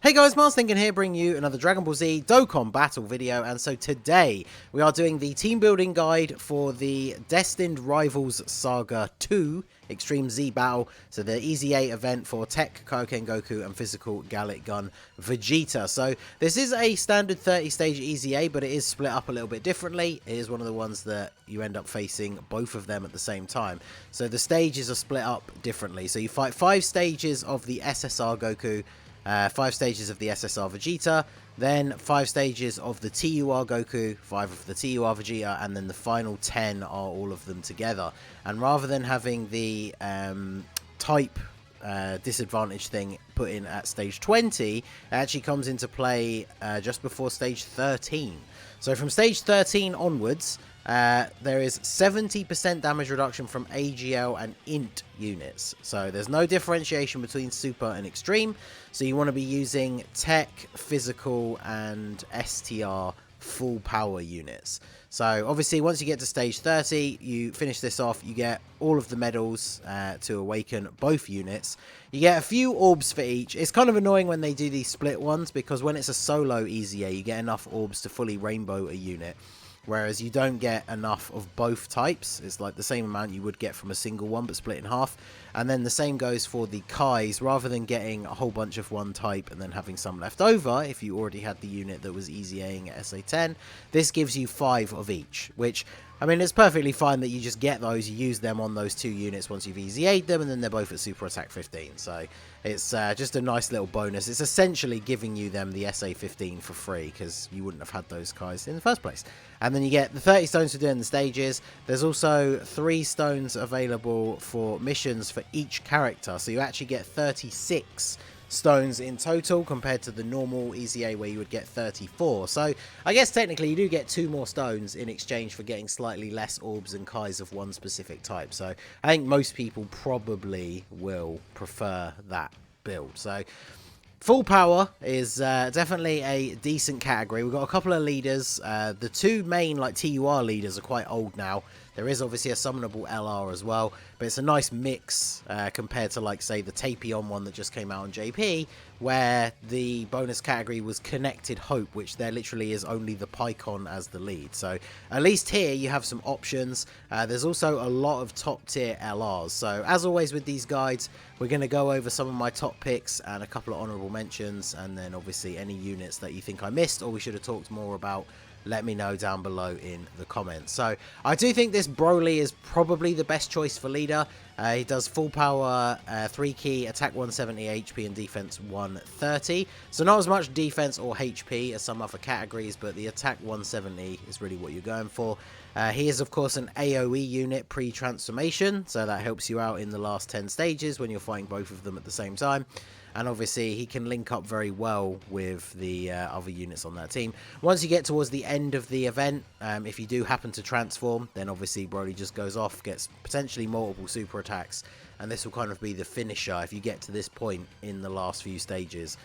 Hey guys, Mars Thinking here, bringing you another Dragon Ball Z Dokkan battle video, and so today we are doing the team building guide for the Destined Rivals Saga 2 Extreme Z Battle, so the EZA event for TEQ, Kaioken Goku and Physical Gallic Gun Vegeta. So this is a standard 30-stage EZA, but it is split up a little bit differently. It is one of the ones that you end up facing both of them at the same time. So the stages are split up differently. So you fight 5 stages of the SSR Goku, 5 stages of the SSR Vegeta, then 5 stages of the TUR Goku, 5 of the TUR Vegeta, and then the final 10 are all of them together. And rather than having the type disadvantage thing put in at stage 20, it actually comes into play just before stage 13. So from stage 13 onwards, there is 70% damage reduction from AGL and INT units. So there's no differentiation between Super and Extreme. So you want to be using TEQ, Physical, and STR full power units. So obviously once you get to stage 30, you finish this off, you get all of the medals to awaken both units. You get a few orbs for each. It's kind of annoying when they do these split ones, because when it's a solo EZA, you get enough orbs to fully rainbow a unit. Whereas you don't get enough of both types. It's like the same amount you would get from a single one, but split in half. And then the same goes for the Kais. Rather than getting a whole bunch of one type and then having some left over, if you already had the unit that was EZAing at SA10, this gives you 5 of each. Which, I mean, it's perfectly fine that you just get those, you use them on those 2 units once you've EZA'd them, and then they're both at Super Attack 15. So it's just a nice little bonus. It's essentially giving you them the SA15 for free, because you wouldn't have had those Kais in the first place. And then you get the 30 stones for doing the stages. There's also 3 stones available for missions for each character. So you actually get 36 stones in total compared to the normal EZA where you would get 34. So I guess technically you do get 2 more stones in exchange for getting slightly less orbs and Kais of one specific type. So I think most people probably will prefer that build. So full power is definitely a decent category. We've got a couple of leaders. The 2 main like TUR leaders are quite old now. There is obviously a summonable LR as well, but it's a nice mix compared to, like, say, the Tapion one that just came out on JP, where the bonus category was Connected Hope, which there literally is only the Pycon as the lead. So at least here you have some options. There's also a lot of top tier LRs. So as always with these guides, we're going to go over some of my top picks and a couple of honourable mentions, and then obviously any units that you think I missed or we should have talked more about, let me know down below in the comments. So I do think this Broly is probably the best choice for leader. He does full power, 3 key, attack 170 HP and defense 130. So not as much defense or HP as some other categories, but the attack 170 is really what you're going for. He is of course an AoE unit pre-transformation, so that helps you out in the last 10 stages when you're fighting both of them at the same time. And obviously he can link up very well with the other units on that team. Once you get towards the end of the event, if you do happen to transform, then obviously Broly just goes off, gets potentially multiple super attacks, and this will kind of be the finisher. If you get to this point in the last few stages,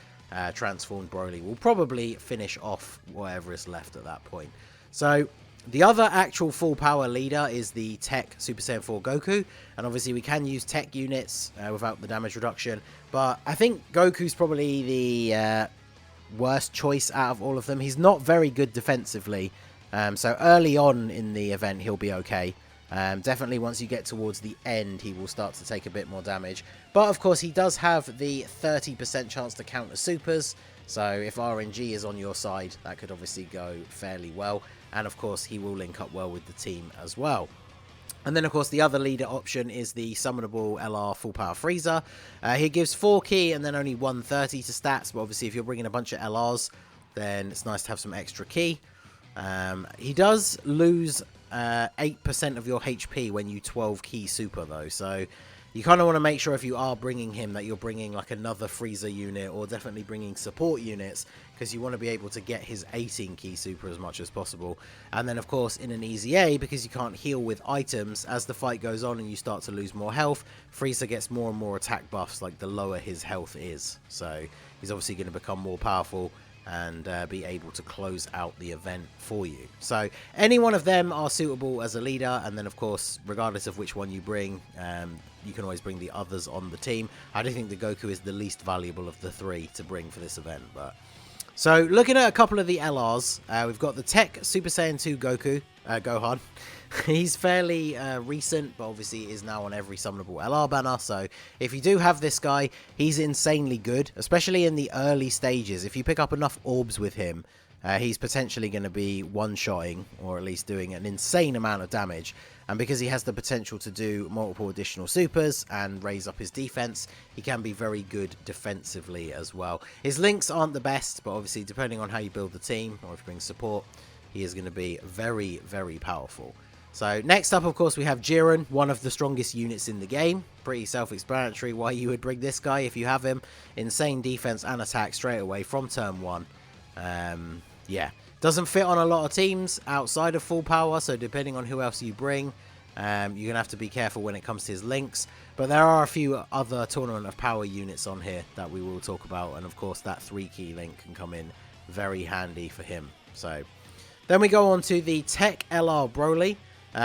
transformed Broly will probably finish off whatever is left at that point. So the other actual full power leader is the TEQ Super Saiyan 4 Goku, and obviously we can use TEQ units without the damage reduction, but I think Goku's probably the worst choice out of all of them. He's not very good defensively, so early on in the event he'll be okay. Definitely once you get towards the end he will start to take a bit more damage, but of course he does have the 30% chance to counter supers, so if RNG is on your side that could obviously go fairly well. And of course he will link up well with the team as well. And then of course the other leader option is the summonable LR full power Frieza. He gives 4 key and then only 130 to stats, but obviously if you're bringing a bunch of LRs then it's nice to have some extra key. He does lose 8% of your HP when you 12 key super though, so you kind of want to make sure if you are bringing him that you're bringing like another Frieza unit, or definitely bringing support units, because you want to be able to get his 18 key super as much as possible. And then of course in an EZA, because you can't heal with items, as the fight goes on and you start to lose more health, Frieza gets more and more attack buffs like the lower his health is. So he's obviously going to become more powerful and be able to close out the event for you. So any one of them are suitable as a leader, and then of course, regardless of which one you bring, you can always bring the others on the team. I do think the Goku is the least valuable of the three to bring for this event. But so looking at a couple of the LRs, we've got the TEQ Super Saiyan 2 Gohan. He's fairly recent, but obviously is now on every summonable LR banner. So if you do have this guy, he's insanely good, especially in the early stages. If you pick up enough orbs with him, he's potentially going to be one-shotting, or at least doing an insane amount of damage. And because he has the potential to do multiple additional supers and raise up his defense, he can be very good defensively as well. His links aren't the best, but obviously depending on how you build the team, or if you bring support, he is going to be very, very powerful. So next up, of course, we have Jiren, one of the strongest units in the game. Pretty self-explanatory why you would bring this guy if you have him. Insane defense and attack straight away from turn 1. Yeah, doesn't fit on a lot of teams outside of full power, so depending on who else you bring, you're going to have to be careful when it comes to his links. But there are a few other Tournament of Power units on here that we will talk about, and of course that 3-key link can come in very handy for him. So then we go on to the TEQ LR Broly.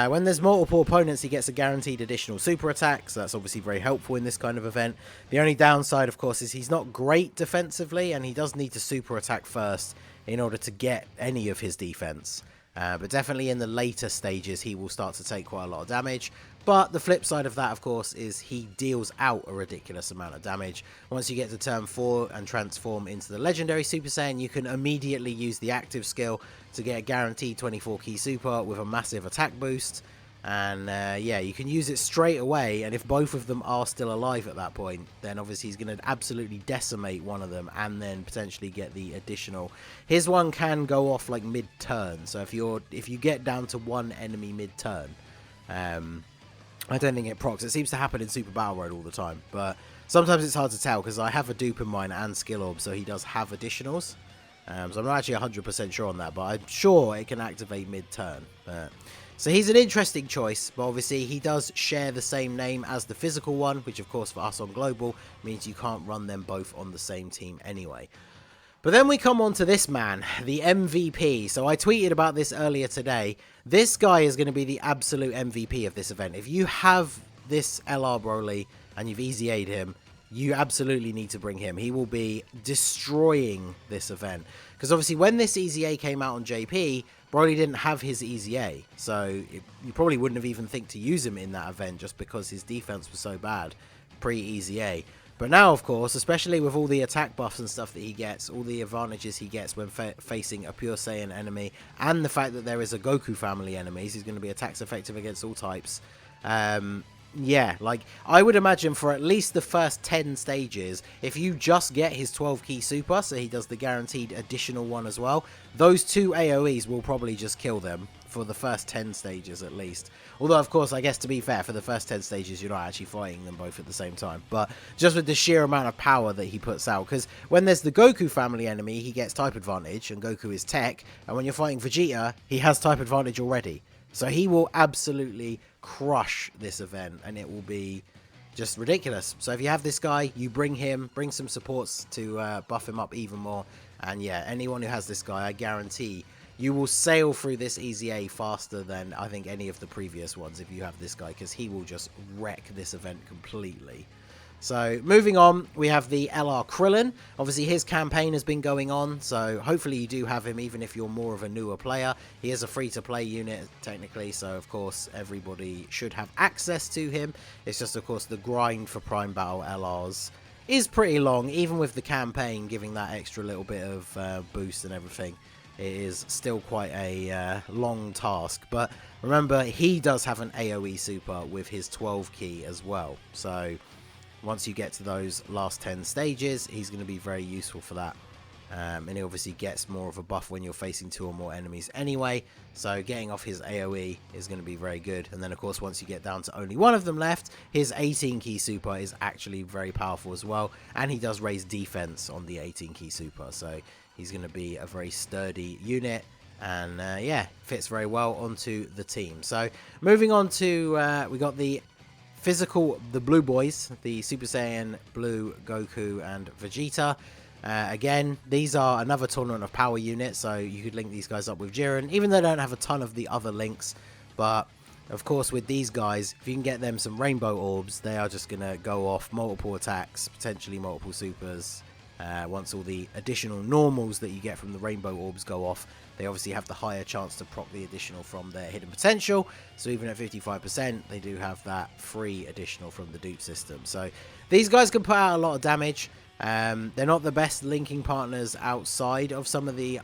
When there's multiple opponents, he gets a guaranteed additional super attack, so that's obviously very helpful in this kind of event. The only downside, of course, is he's not great defensively, and he does need to super attack first in order to get any of his defense. But definitely in the later stages, he will start to take quite a lot of damage. But the flip side of that, of course, is he deals out a ridiculous amount of damage. Once you get to turn 4 and transform into the legendary Super Saiyan, you can immediately use the active skill to get a guaranteed 24-key super with a massive attack boost. And yeah, you can use it straight away, and if both of them are still alive at that point, then obviously he's going to absolutely decimate one of them and then potentially get the additional. His one can go off like mid-turn, so if you get down to one enemy mid-turn, I don't think it procs. It seems to happen in Super Battle Road all the time, but sometimes it's hard to tell because I have a dupe in mine and skill orb, so he does have additionals. So I'm not actually 100% sure on that, but I'm sure it can activate mid-turn. So he's an interesting choice, but obviously he does share the same name as the physical one, which of course for us on Global means you can't run them both on the same team anyway. But then we come on to this man, the MVP. So I tweeted about this earlier today. This guy is going to be the absolute MVP of this event. If you have this LR Broly and you've EZA'd him, you absolutely need to bring him. He will be destroying this event. Because obviously when this EZA came out on JP, Broly didn't have his EZA. So you probably wouldn't have even think to use him in that event just because his defense was so bad pre-EZA. But now, of course, especially with all the attack buffs and stuff that he gets, all the advantages he gets when facing a Pure Saiyan enemy, and the fact that there is a Goku family enemies, he's going to be attacks effective against all types. Yeah, like, I would imagine for at least the first 10 stages, if you just get his 12-key super, so he does the guaranteed additional one as well, those two AoEs will probably just kill them for the first 10 stages at least. Although, of course, I guess to be fair, for the first 10 stages, you're not actually fighting them both at the same time. But just with the sheer amount of power that he puts out, because when there's the Goku family enemy, he gets type advantage, and Goku is TEQ, and when you're fighting Vegeta, he has type advantage already. So he will absolutely crush this event, and it will be just ridiculous. So if you have this guy, you bring him, bring some supports to buff him up even more. And yeah, anyone who has this guy, I guarantee you will sail through this EZA faster than I think any of the previous ones if you have this guy, because he will just wreck this event completely. So moving on, we have the LR Krillin. Obviously his campaign has been going on, so hopefully you do have him even if you're more of a newer player. He is a free-to-play unit technically, so of course everybody should have access to him. It's just of course the grind for Prime Battle LRs is pretty long, even with the campaign giving that extra little bit of boost and everything. It is still quite a long task, but remember he does have an AoE super with his 12-key as well, so once you get to those last 10 stages, he's going to be very useful for that. And he obviously gets more of a buff when you're facing 2 or more enemies anyway. So getting off his AoE is going to be very good. And then, of course, once you get down to only one of them left, his 18-key super is actually very powerful as well. And he does raise defense on the 18-key super. So he's going to be a very sturdy unit. And, yeah, fits very well onto the team. So moving on to, we got the physical, the Blue Boys, the Super Saiyan Blue, Goku, and Vegeta. Again, these are another Tournament of Power unit, so you could link these guys up with Jiren, even though they don't have a ton of the other links. But, of course, with these guys, if you can get them some Rainbow Orbs, they are just going to go off multiple attacks, potentially multiple supers. Once all the additional normals that you get from the Rainbow Orbs go off, they obviously have the higher chance to proc the additional from their hidden potential. So even at 55%, they do have that free additional from the dupe system. So these guys can put out a lot of damage. They're not the best linking partners outside of some of the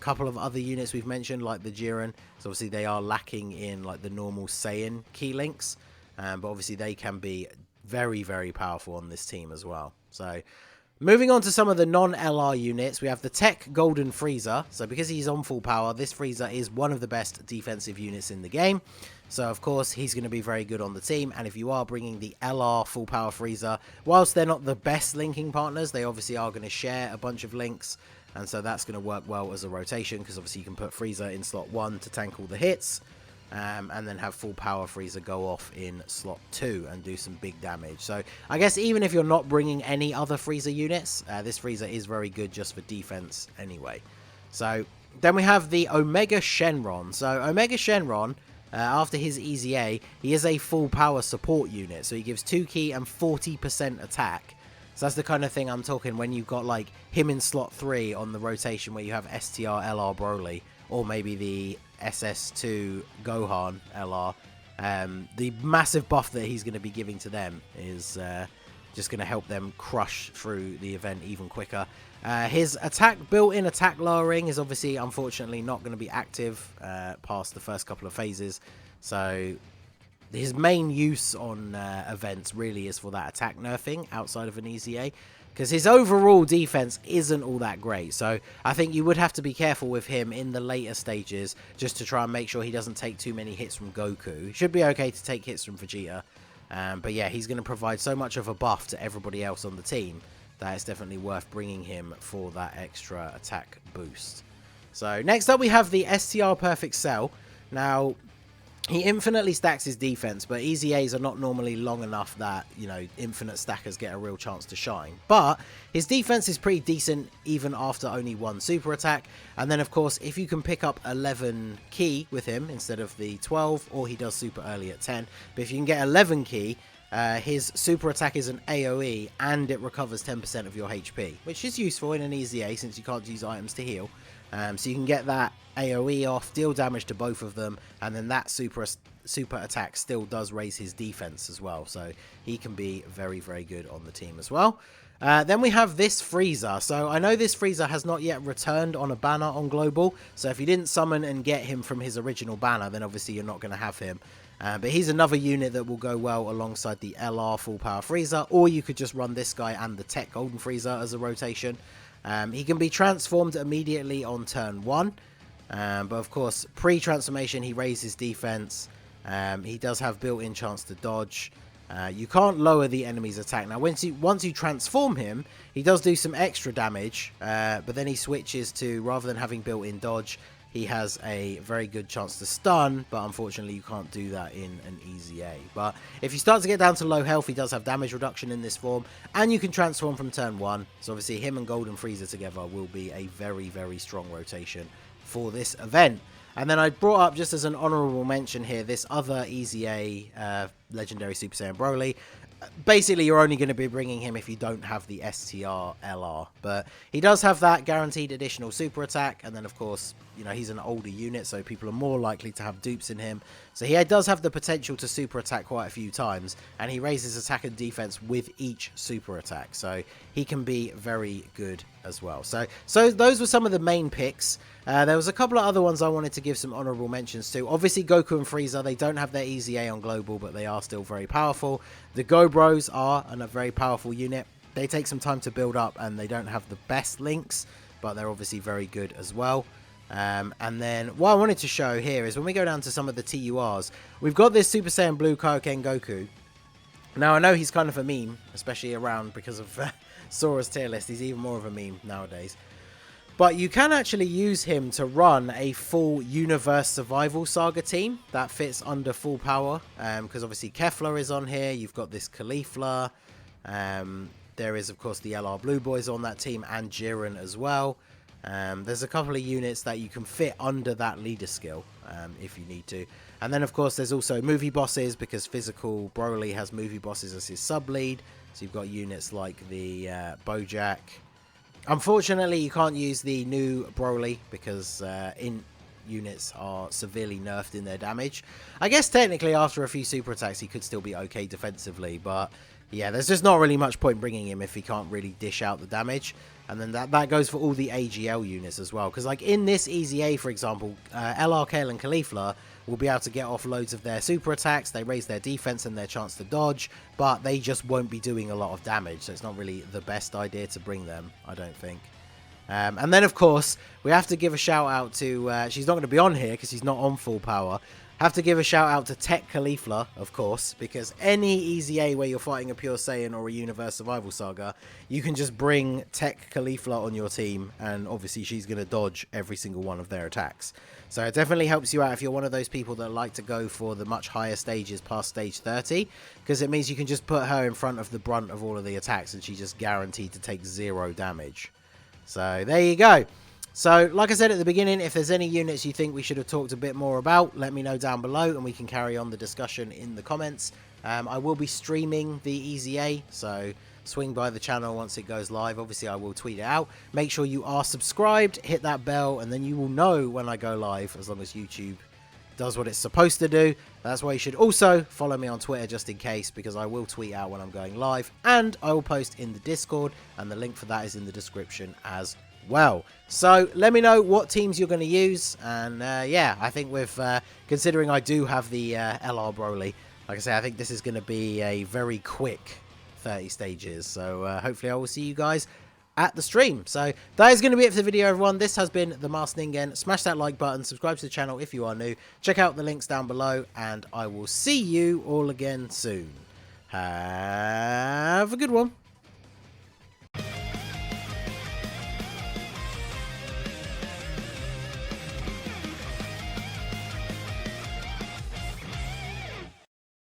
couple of other units we've mentioned, like the Jiren. So obviously they are lacking in like the normal Saiyan key links, but obviously they can be very, very powerful on this team as well. So moving on to some of the non-LR units, we have the TEQ Golden Frieza. So because he's on full power, this Frieza is one of the best defensive units in the game. So, of course, he's going to be very good on the team. And if you are bringing the LR full power Frieza, whilst they're not the best linking partners, they obviously are going to share a bunch of links. And so that's going to work well as a rotation, because obviously you can put Frieza in slot 1 to tank all the hits. And then have full power Frieza go off in slot 2 and do some big damage. So I guess even if you're not bringing any other Frieza units, this Frieza is very good just for defense anyway. So then we have the Omega Shenron. So Omega Shenron, after his EZA, he is a full power support unit. So he gives 2 key and 40% attack. So that's the kind of thing I'm talking when you've got like him in slot 3 on the rotation where you have STR, LR, Broly, or maybe the SS2 Gohan LR. The massive buff that he's going to be giving to them is just going to help them crush through the event even quicker. His built-in attack lowering is obviously, unfortunately, not going to be active past the first couple of phases. So his main use on events really is for that attack nerfing outside of an EZA, because his overall defense isn't all that great. So I think you would have to be careful with him in the later stages just to try and make sure he doesn't take too many hits from Goku. He should be okay to take hits from Vegeta. But yeah, he's going to provide so much of a buff to everybody else on the team that it's definitely worth bringing him for that extra attack boost. So next up we have the STR Perfect Cell. Now, he infinitely stacks his defense, but EZAs are not normally long enough that, you know, infinite stackers get a real chance to shine. But his defense is pretty decent even after only 1 super attack. And then, of course, if you can pick up 11 key with him instead of the 12, or he does super early at 10. But if you can get 11 key, his super attack is an AoE and it recovers 10% of your HP, which is useful in an EZA since you can't use items to heal. So you can get that AoE off, deal damage to both of them, and then that super attack still does raise his defense as well. So he can be very, very good on the team as well. Then we have this Frieza. So I know this Frieza has not yet returned on a banner on Global. So if you didn't summon and get him from his original banner, then obviously you're not going to have him. But he's another unit that will go well alongside the LR full power Frieza, or you could just run this guy and the TEQ Golden Frieza as a rotation. He can be transformed immediately on turn 1, but of course pre-transformation he raises defense. He does have built-in chance to dodge. You can't lower the enemy's attack. Now once you transform him, he does do some extra damage, but then he switches to, rather than having built-in dodge, he has a very good chance to stun, but unfortunately you can't do that in an EZA. But if you start to get down to low health, he does have damage reduction in this form, and you can transform from turn 1. So obviously him and Golden Frieza together will be a very, very strong rotation for this event. And then I brought up, just as an honourable mention here, this other EZA Legendary Super Saiyan Broly. Basically, you're only going to be bringing him if you don't have the STR LR. But he does have that guaranteed additional super attack. And then, of course, you know, he's an older unit, so people are more likely to have dupes in him. So he does have the potential to super attack quite a few times. And he raises attack and defense with each super attack. So he can be very good as well. So those were some of the main picks. There was a couple of other ones I wanted to give some honourable mentions to. Obviously, Goku and Frieza, they don't have their EZA on Global, but they are still very powerful. The Go Bros are a very powerful unit. They take some time to build up, and they don't have the best links, but they're obviously very good as well. And then what I wanted to show here is when we go down to some of the TURs, we've got this Super Saiyan Blue Kaioken Goku. Now, I know he's kind of a meme, especially around because of Sora's tier list. He's even more of a meme nowadays. But you can actually use him to run a full Universe Survival Saga team that fits under full power. Because obviously Kefla is on here. You've got this Caulifla. There is, of course, the LR Blue Boys on that team and Jiren as well. There's a couple of units that you can fit under that leader skill if you need to. And then, of course, there's also movie bosses because Physical Broly has movie bosses as his sub-lead. So you've got units like the Bojack. Unfortunately, you can't use the new Broly because units are severely nerfed in their damage. I guess technically after a few super attacks he could still be okay defensively, but yeah, there's just not really much point bringing him if he can't really dish out the damage. And then that goes for all the AGL units as well, because like in this EZA, for example, LR, Kale and Caulifla will be able to get off loads of their super attacks. They raise their defense and their chance to dodge, but they just won't be doing a lot of damage, so it's not really the best idea to bring them, I don't think. And then, of course, we have to give a shout out to, she's not going to be on here because she's not on full power. Have to give a shout out to TEQ Caulifla, of course, because any EZA where you're fighting a Pure Saiyan or a Universe Survival Saga, you can just bring TEQ Caulifla on your team, and obviously she's going to dodge every single one of their attacks. So it definitely helps you out if you're one of those people that like to go for the much higher stages past stage 30, because it means you can just put her in front of the brunt of all of the attacks, and she's just guaranteed to take 0 damage. So there you go. So like I said at the beginning, if there's any units you think we should have talked a bit more about, let me know down below and we can carry on the discussion in the comments. I will be streaming the EZA, so swing by the channel once it goes live. Obviously I will tweet it out. Make sure you are subscribed, hit that bell, and then you will know when I go live, as long as YouTube does what it's supposed to do. That's why you should also follow me on Twitter just in case, because I will tweet out when I'm going live, and I will post in the Discord, and the link for that is in the description as well. So let me know what teams you're going to use, and yeah, I think with considering I do have the LR Broly, like I say, I think this is going to be a very quick 30 stages. So hopefully I will see you guys at the stream. So that is going to be it for the video, everyone. This has been the Masked Ningen. Smash that like button, subscribe to the channel if you are new, check out the links down below, and I will see you all again soon. Have a good one.